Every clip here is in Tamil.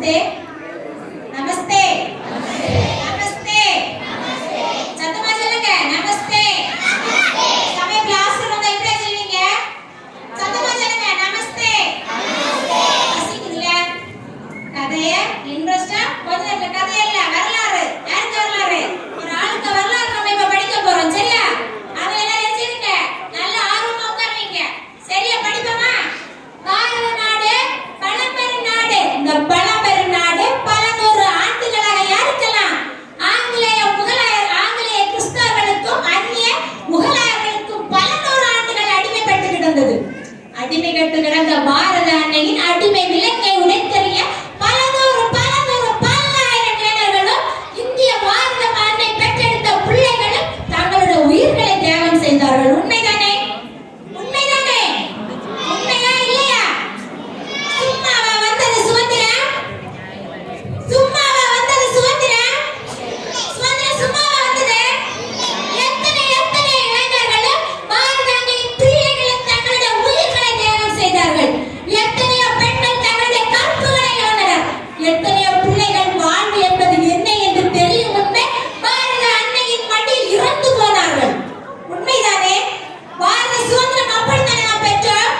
நமஸ்தே நமஸ்தே நமஸ்தே சத்தமா சொல்லுங்க நமஸ்தே. சமய கிளாஸ்ல வந்து எப்படி சொல்வீங்க? சத்தமா சொல்லுங்க நமஸ்தே. ரசிக்குதுல கதைய இன்ட்ரெஸ்டா கொஞ்ச நேரத்துல கதை இல்ல வரலாறு. யாருக்கு வரலாறு? ஒரு ஆளுக்கு வரலாறு நம்ம இப்ப படிக்க போறோம். சரியா? அதை எல்லாம் தெரிஞ்சுங்க. நல்ல ஆர்வமா உட்காருவீங்க. சரியா படிப்போமா? பாரத நாடு பழம்பெரும் நாடு. இந்த பழம்பெரும் நாடு பல நூறு ஆண்டுகளாக யாருக்கெல்லாம்? ஆங்கிலேய கிறிஸ்தவர்களுக்கும் அந்நிய முகலாயர்களுக்கும் பல நூறு ஆண்டுகள் அடிமைப்பட்டு கிடந்தது. அடிமைப்பட்டு கிடந்த பாரத அன்னையின் அடிமை விலங்கை உடைத்தறிய பல நூறு பல்லாயிரம் இளைஞர்களும் இந்திய பாரத அன்னை பெற்றெடுத்த பிள்ளைகளும் தங்களுடைய உயிர்களை தியாகம் செய்தார்கள். உண்மைதானே? உண்மைதானே? உண்மையா இல்லையா? சும்மாவா வந்தது சுதந்திரம்? சும்மாவா வந்தது சுதந்திரம்? சுதந்திரம் சும்மாவா வந்தது? எத்தனை இளைஞர்களும் பாரத அன்னையின் பிள்ளைகளும் தங்களுடைய உயிர்களை தியாகம் செய்தார்கள். எத்தனையோ பெண்கள் தங்களுடைய கற்புகளை இழந்தனர். எத்தனையோ பிள்ளைகள் வாழ்வு என்பது என்ன என்று தெரியும் முன்பே பாரத அன்னையின் மடியில் இறந்து போனார்கள். உண்மைதானே? பாரத சுதந்திரம் அப்படித்தானே நாம் பெற்றோம்.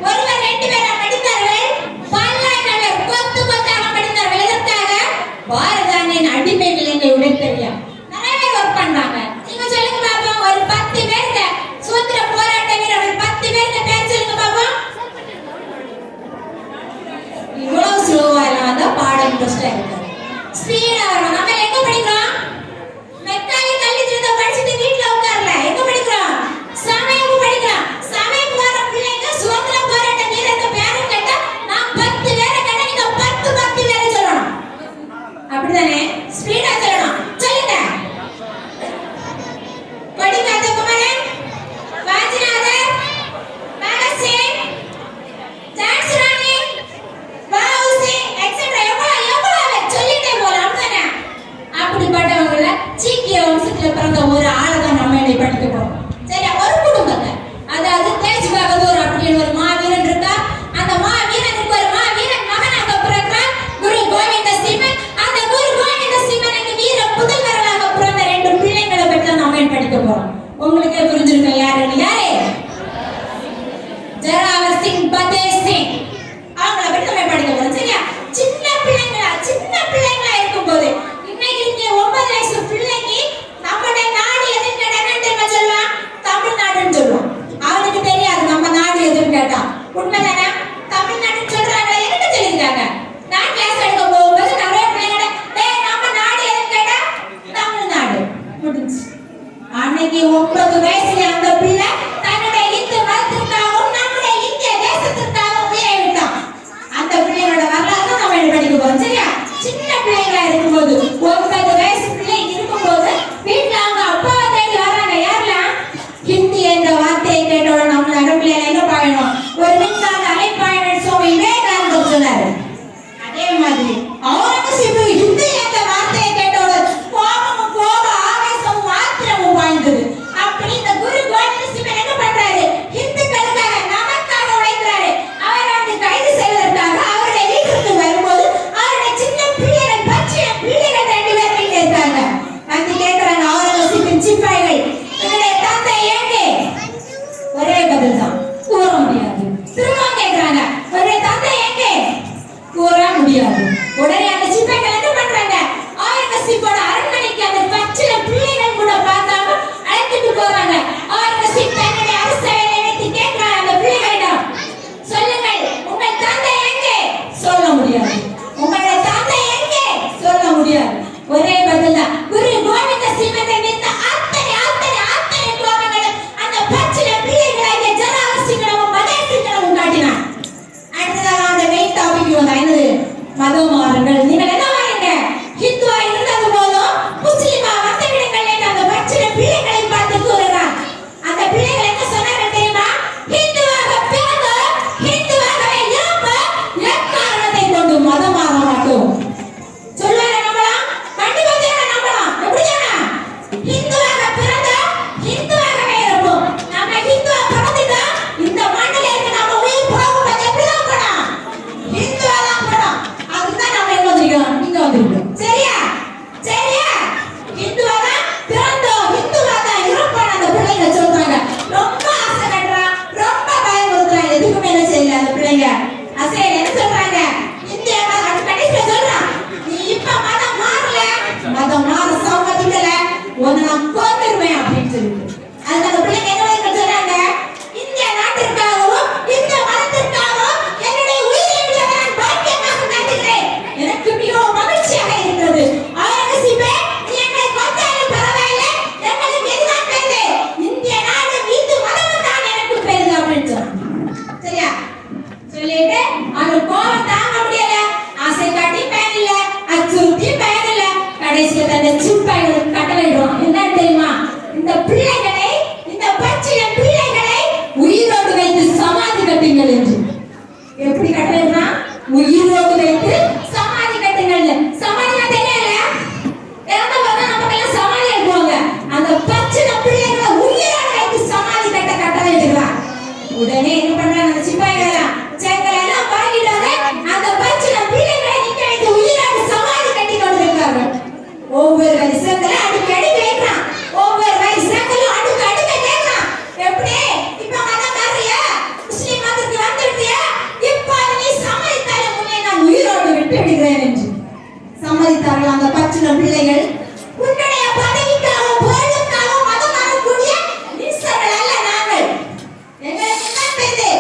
ஒருவர் ரெண்டு பேரா படித்தார்கள்? பல்லாயிரம் கொத்து கொத்தாக படித்தார்கள். எதற்காக? பாரத அன்னையின் அடிமை விலங்கை உடைத்தறிய நிறைய பேர் ஒர்க் பண்றாங்க. நீங்க சொல்லுங்க பாப்போம். ஒரு 10 பேருக்கு சுதந்திர போராட்ட வீரர்கள் 10 பேருக்கு பேர் சொல்லுங்க பாப்போம். இவ்வளவு ஸ்லோவா எல்லாம் வந்தா பாடம் இன்ட்ரெஸ்டா இருக்கு. ஸ்பீடா வரணும். நம்ம எங்க படிக்கிறோம்? மெக்கானிக் கல்வித்திறத்தை படிச்சுட்டு வீட்டுல உட்காரல. எங்க படிக்கிறோம்? சமயப்பு படிக்கிறோம். சமயப்பு வர பிள்ளைங்க சுதந்திர போராட்ட வீரருக்கு பேரை கேட்டா நான் 10 பேரை கேட்டா நீங்க 10 பேரை சொல்லணும். அப்படிதானே? ஸ்பீடா சொல்லணும். சொல்லுங்க. படிக்காத குமரன், வாஜிநாதர், பகத்சிங், ஜான்சி ராணி, வஉசி எக்ஸெட்ரா எவ்வளவு சொல்லிட்டே போலாம். அப்படிதானே? அப்படிப்பட்டவங்கள சீக்கிய வம்சத்துல பிறந்த ஒரு ஆளை தான் நம்ம இன்னைக்கு படிக்க போறோம். சரியா? ஒரு குடும்பத்தை, அதாவது தேஜ் பகதூர் அப்படின்னு ஒரு மாவீரன் இருக்கா. அந்த மாவீரனுக்கு ஒரு மாவீரன் மகனாக பிறக்கிறார் குரு கோவிந்த சிம்மன். அந்த குரு கோவிந்த சிம்மனுக்கு வீர புதல்வர்களாக பிறந்த 2 பிள்ளைங்களை பற்றி நம்ம படிக்க போறோம். உங்களுக்கே புரிஞ்சிருக்கும் யாருன்னு. யாரு? ஜராவர் சிங், பதேஷ் சிங். அவங்கள பற்றி நம்ம படிக்க போறோம். சரியா? சின்ன பிள்ளைங்களா இருக்கும்போது இன்னைக்கு இங்க 9 வயசு பிள்ளைக்கு நம்முடைய நாடு எதுன்னு கேட்டா சொல்லுவான்? தமிழ்நாடுன்னு சொல்லுவான். அவனுக்கு தெரியாது நம்ம நாடு எதுன்னு கேட்டா. உண்மைதானே? தமிழ்நாடுன்னு சொல்றாங்க. எதுக்கு சொல்லியிருக்காங்க? நான் கிளாஸ் எடுக்க போகும்போது நிறைய பிள்ளைங்க நம்ம நாடு எதுன்னு கேட்டா தமிழ்நாடு முடிஞ்சு. அன்னைக்கு 9 வயசுல அந்த பிள்ளை தன்னுடைய இந்து மதத்திற்காகவும் நம்முடைய இந்திய தேசத்திற்காகவும் உயிரை விட்டான். அந்த பிள்ளையோட வரலாறு தான் நம்ம படிக்க போறோம். சரியா? சின்ன பிள்ளைங்களா இருக்கும்போது 9 வயசு பிள்ளைங்க இருக்கும்போது வீட்டுல அவங்க அப்பாவை தேடி வர்றாங்க. யாரெல்லாம்? ஹிந்தி என்ற வார்த்தையை கேட்டோட நம்ம நடுப்பிள்ளைல எங்க பாயணும்? ஒரு மின்சார அலைப்பாயணம் சுவாமி விவேகானந்தர் சொன்னாரு. அதே மாதிரி அவுரங்கசீப் ஹிந்தி என்ற வார்த்தையை கேட்டோட கோப ஆவேசமும் ஆத்திரமும் பாய்ந்தது. அப்படி இந்த குரு கோவிந்த சிம்மன் என்ன பண்றாரு? ஹிந்துக்களுக்காக நமக்காக உழைக்கிறாரு. அவரை வந்து கைது செய்வதற்காக அவருடைய வீட்டுக்கு வரும்போது அவருடைய சின்ன பிள்ளைகள் பச்சை பிள்ளைகள் 2 பேர் வீட்டில் இருக்காங்க. வந்து கேட்கிறாங்க அவுரங்கசீப்பின் சிப்பாய்கள், என்னுடைய தந்தை எங்கே? ஒரே பதில் தான், கூற முடியாது. திரும்ப கேட்கிறாங்க, ஒரே தந்தை எங்கே? கூற முடியாது. உடனே அந்த சிப்பாய்கள் என்ன பண்றாங்க? அவுரங்கசீப்போட அரண்மனைக்கு அந்த பச்சை பிள்ளைகள் கூட பார்க்காம அழைத்துட்டு போறாங்க. அவுரங்கசீப் தன்னுடைய அரசவையை நினைத்து கேட்கிறாங்க அந்த பிள்ளைகளிடம், சொல்லுங்கள் உங்கள் தந்தை எங்கே? சொல்ல முடியாது. உங்களுடைய தந்தை எங்கே? சொல்ல முடியாது. ஒரே பதில் தான். குரு கோவிந்த சிம்மனை நினைத்த அத்தனை கோபங்களும் அந்த பச்சை பிள்ளைகளாகிய ஜராவர் சிங்கிடமும் பதேஷ் சிங்கிடமும் காட்டினான். அடுத்ததாக அந்த மெயின் டாபிக் வந்து என்னது? மதம் மாறுங்கள். நீங்கள் என்ன மாறுங்க? ஹிந்துவா இருந்தது போதும் முஸ்லிமா வந்து விடுங்கள் என்று அந்த பச்சை பிள்ளைகளை பார்த்து கூறுகிறார். அந்த பிள்ளைகள் என்ன சொன்னார்கள் தெரியுமா? ஹிந்துவாக பிறந்து ஹிந்துவாகவே இருப்ப எக்காரணத்தை கொண்டு மதம் மாற மாட்டோம். சொல்லுவாங்க நம்பலாம்? கண்டிப்பா நம்பலாம். ஒவ்வொரு வரிசைகளை அடிக்கடி கேட்கிறான், ஒவ்வொரு வரிசைகளும் அடுக்க அடுக்க கேட்கிறான். எப்படி இப்ப மதக்காரியா முஸ்லிம் மதத்துக்கு வந்துட்டியா, இப்ப நீ சம்மதித்தாலும் உன்னை நான் உயிரோடு விட்டு விடுகிறேன் என்று சம்மதித்தார்கள் அந்த பச்சிளம் பிள்ளைகள். உன்னுடைய பதவிக்காகவும் புகழுக்காகவும் மதம் மாறக்கூடிய நீசர்கள் அல்ல நாங்கள். எங்களுக்கு என்ன பேரு?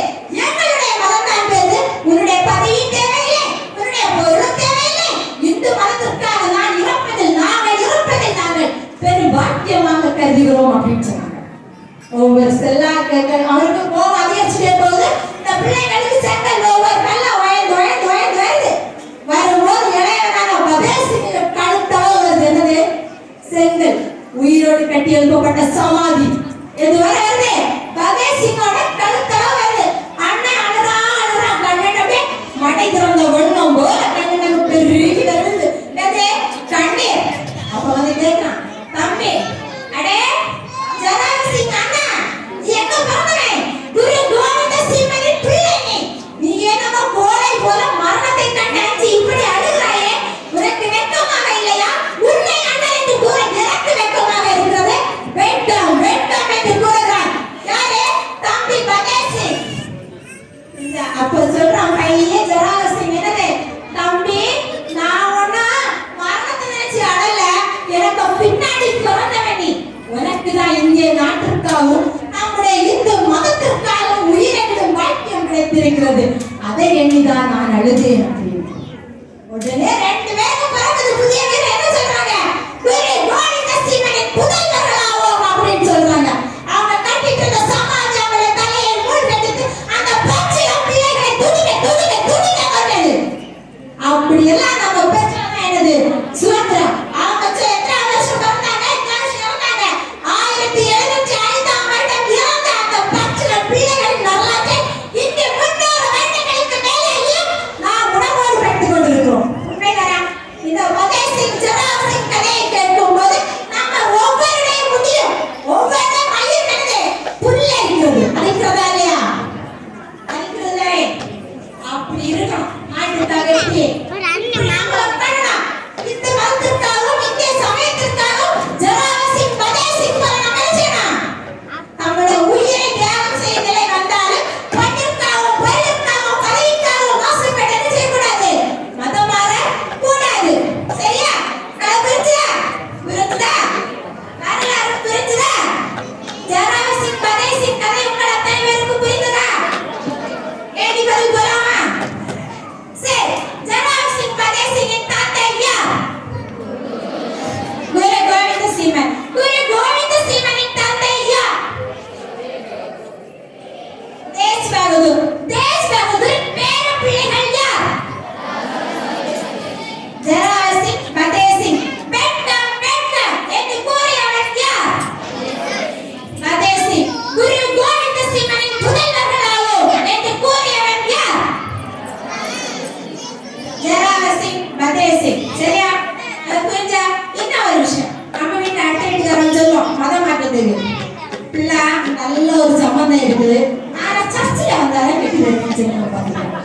எங்களுடைய மதம் தான் பேரு. உன்னுடைய பதவி தேவையில்லை, உன்னுடைய பொருள் தேவையில்லை. இந்து மதத்திற்காக நான் இருப்பதில் நாங்கள் பெரும் பாக்கியமாக கருதுகிறோம் அப்படின்னு சொன்னாங்க. ஒவ்வொரு செல்லாக்கள் அவருக்கு கோபம் அதிகரிச்சுட்டே போகுது. இந்த பிள்ளைகளுக்கு செங்கல் ஒவ்வொரு நல்ல வயது வயது வயது வயது வரும்போது இளையவனான பதேசிங்க கழுத்தளவு வருது. என்னது? செங்கல். உயிரோடு கட்டி எழுப்பப்பட்ட சமாதி எது வருது? பதேசிங்கோட கழுத்தளவு வருது. அண்ணன் அழுறா கண்ணே மடை திறந்த வெள்ளம் போல கண்ணு பெருகி வருது. என்னது? கண்ணீர். அப்ப வந்து கேட்கிறான், தம்பி அடே ஜராசிங்க அண்ணா, நீ எங்க பிறந்தனே? குரு கோவிந்த சிம்மனின் பிள்ளை நீ ஏனோ கோலை போல மரணத்தை கண்டறிஞ்சு இப்படி அழுகிறாயே, உனக்கு வெட்கமாக இல்லையா? உன்னை அண்ணன் என்று கூற எனக்கு வெட்கமாக இருக்கிறது. வேண்டாம் வேண்டாம் என்று கூறுகிறான். யாரு? தம்பி பதேசி. அப்ப சொல்றான் பையே ஜராசிங்க, என்னது? தம்பி நான் ஒன்னா மரணத்தை நினைச்சு அழல, எனக்கு பின்னாடி பிறந்தவன் நீ. உனக்கு தான் இந்திய நாட்டிற்காகவும் நம்முடைய இந்து மதத்திற்காகவும் உயிரிடும் பாக்கியம் கிடைத்திருக்கிறது. அதை எண்ணிதான் நான் அழுதேன் அப்படின்னு. உடனே ரெண்டு பேரும் பிறந்தது புதிய வீரர் என்ன சொல்றாங்க? குரு கோவிந்த சிம்மனின் புதல்வர்களாவோம் அப்படின்னு சொல்றாங்க. அவங்க கட்டிட்டு இருந்த சமாதி அவங்கள தலையை மூழ்கடித்து அந்த பச்சிளம் பிள்ளைகளை துதிக்க கொண்டது. அப்படி எல்லாம் நம்ம பெற்றோம். என்னது? சுதந்திரம். அவங்க எத்தனை வருஷம் பிறந்தாங்க? 1705ஆம் வருடம் இறந்த அந்த பச்சிளம் பிள்ளைகளின் வரலாற்றை இங்கே 300 வருடங்களுக்கு மேலேயும் நாம் உணர்வோடு படித்துக் கொண்டிருக்கிறோம். உண்மைதானா? இந்த பகத்சிங் ஜராசிங் கதையை கேட்கும் போது நம்ம ஒவ்வொருடைய முடியும் ஒவ்வொரு மயிர் நடந்து புல்ல இருக்கிறது. அழைக்கிறதா இல்லையா? அழைக்கிறதே. அப்படி இருக்கணும். நாட்டுக்காக எப்படி நாம பண்ணலாம். இந்த மதத்திற்காகவும் இந்திய சமயத்திற்காகவும் ஜராசிங் பதேசிங் போல நம்ம செய்யணும். நம்மளோட உயிரை தியாகம் செய்ய நிலை வந்தாலும் பணிற்காகவும் பொருளுக்காகவும் பதவிக்காகவும் மோசப்பட்டு என்ன செய்யக்கூடாது? மதம் மாற கூடாது. சரியா? புரிஞ்சுதா? வரலாறு புரிஞ்சுதா? ஜராசிங் பதேசிங் கதை உங்கள் அத்தனை பேருக்கு புரிந்ததா? கேள்வி பதில் போலாமா? சரி, ஜராசிங் பதேசிங்கின் தாத்தா யார்? குரு கோவிந்த சிம்மன். குரு கோவிந்த சிம்மனின் தந்தை யார்? தேஜ் பகதூர். தேஜ் பகதூரின் பேர பிள்ளைகள் யார்? ஜராசிங் பதேசிங். வெட்கம் வெட்கம் என்று கூறியவன் யார்? பதேசிங். குரு கோவிந்த சிம்மனின் புதல்வர்களாவோம் என்று கூறியவன் யார்? ஜராசிங் பதேசிங். சரியா? அது புரிஞ்சா? இன்னும் ஒரு விஷயம், நம்ம வீட்டு அட்டை வீட்டுக்காரன் சொல்லுவோம் மதம் மாற்றத்துக்கு பிள்ளை நல்ல ஒரு சம்பந்தம் இருக்குது, ஆனா சர்ச்சில் வந்தாலும் கெட்டி வைக்கணும். பாத்தீங்கன்னா